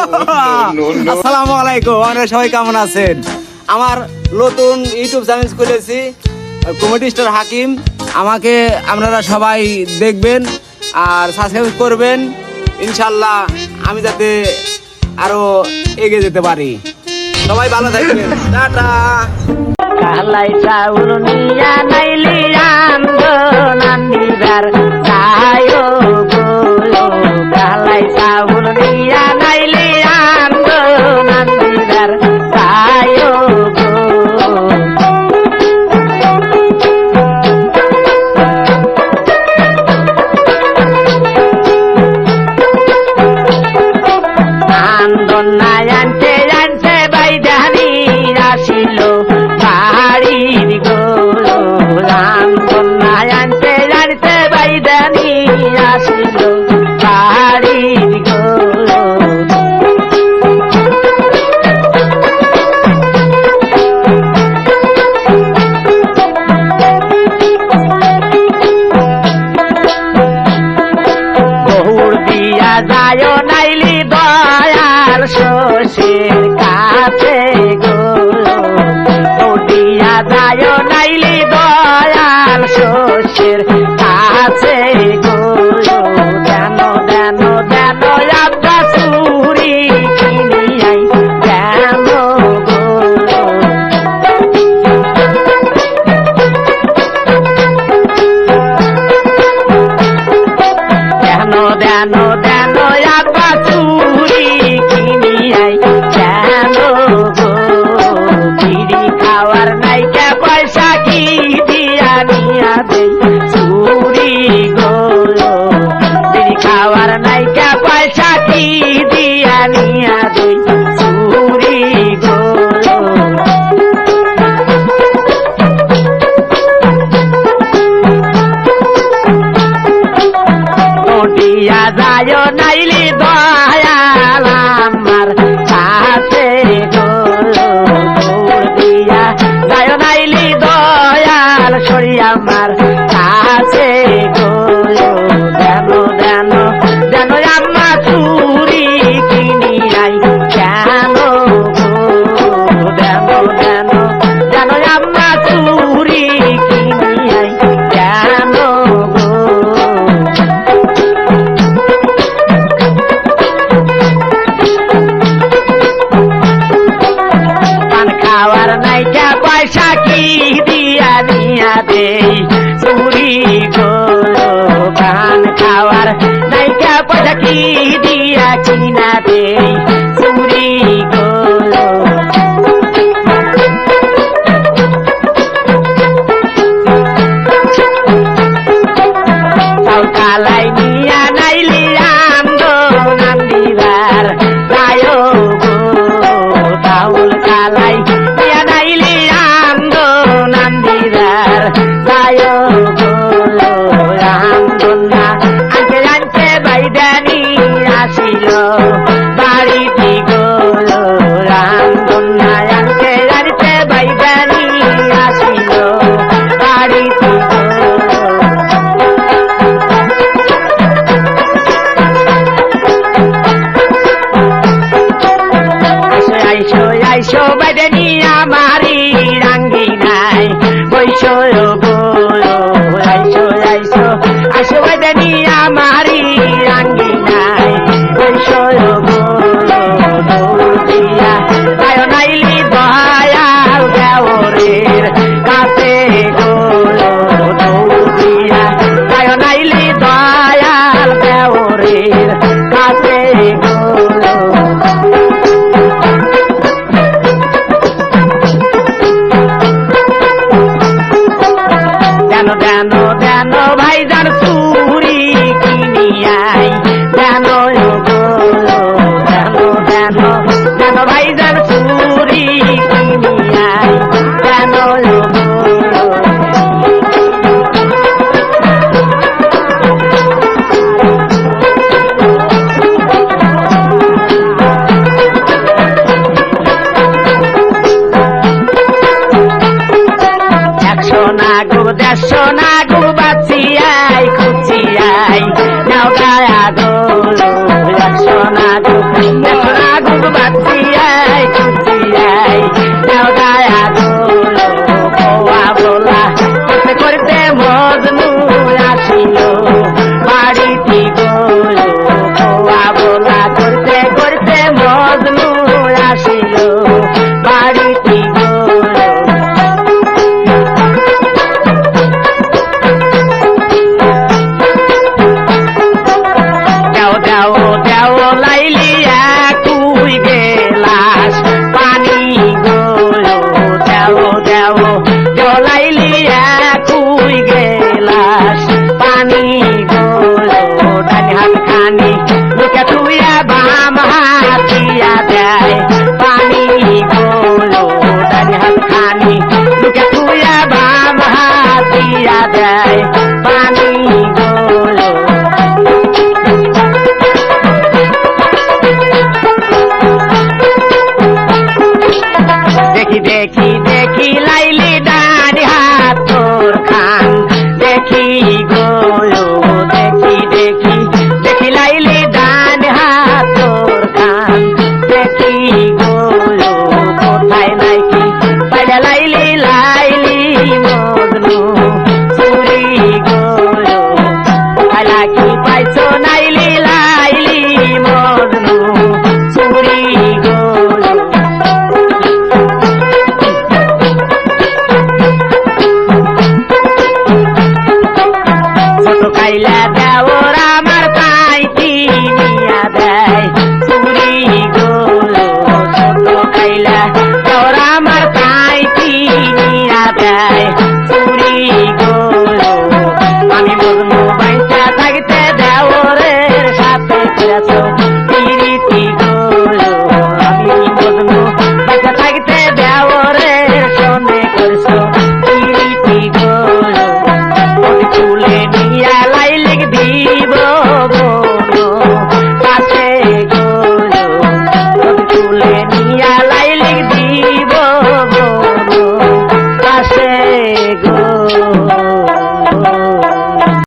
আসসালামু আলাইকুম, আপনারা সবাই কেমন আছেন? আমার নতুন ইউটিউব চ্যানেল খুলেছি, কমেডি স্টার হাকিম। আমাকে আপনারা সবাই দেখবেন আর সাবস্ক্রাইব করবেন। ইনশাল্লাহ আমি যাতে আরো এগিয়ে যেতে পারি। সবাই ভালো থাকবেন, টাটা। কালাই চাউল নিয়া নাইলি আন্দোলনিবার গায়ো গো, কালাই চাউল নিয়া নাইলি আন্দোলনিবার গায়ো গো। আন্দোলনায় আনতে আনতে বাইদানি আসিল বাড়ির গো, আন্দোলনায় আনতে আনতে বাইদানি আসিল বাড়ির গো। বহুর দিয়া যায় নাইলি দয়াল শশীর কাছে গো, দিয়া যায় নাইলি দয়াল শশীর কাছে গো। দেন দেন দেন আব্বা চুরি কিনিয়াই দেন গো, দেন দেন দেন আব্বা চুরি কিনিয়াই দেন গো। বিড়ি খাওয়ার নাইকা পয়সা কি দিয়া নিয়া দেই চুরি গো, বিড়ি খাওয়ার নাইকা পয়সা কি দিয়া নিয়া দেই চুরি গো। দিয়া যায় নাইলি দয়াল আমার কাছে গো, দিয়া যায় নাইলি দয়াল সরি আমার কাছে গো। দেন দেন দেন আম্মা চুরি কিনিয়াই কেন গো, দেন দেন দেন আম্মা চুরি কিনিয়াই কেন গো। পান খাওয়ার নাইকা পয়সা কি দিয়া নিয়া দেই চুরি গো, পান খাওয়ার নাইকা পয়সা কি দিয়া কিনা দেই চুরি গো। কালাই নিয়া নাইলি আন্দোলন দিবার গায়ো গো, তাউল কালাই নিয়া নাইলি আন্দোলন দিবার গায়ো গো। আন্দোলনা আনতে আনতে বাইদানি আসিল বাড়িতে গো, আন্দোলনা আনতে আনতে বাইদানি আসিল বাড়িতে গো। আইসো আইসো বাইদানি আমারি রাঙ্গি নাই বৈশো গো, আইসো আইসো আইসো বাইদানি আমারি রাঙ্গি নাই বৈশো গো। দিয়া আয় নাইলি দয়াল দেওরের কাছে গো, দিয়া আয় নাইলি দয়াল দেওরের কাছে গো। দেন দেন দেন ভাইজান চুরি কিনিয়াই দেন গো, দেন দেন দেন ভাইজান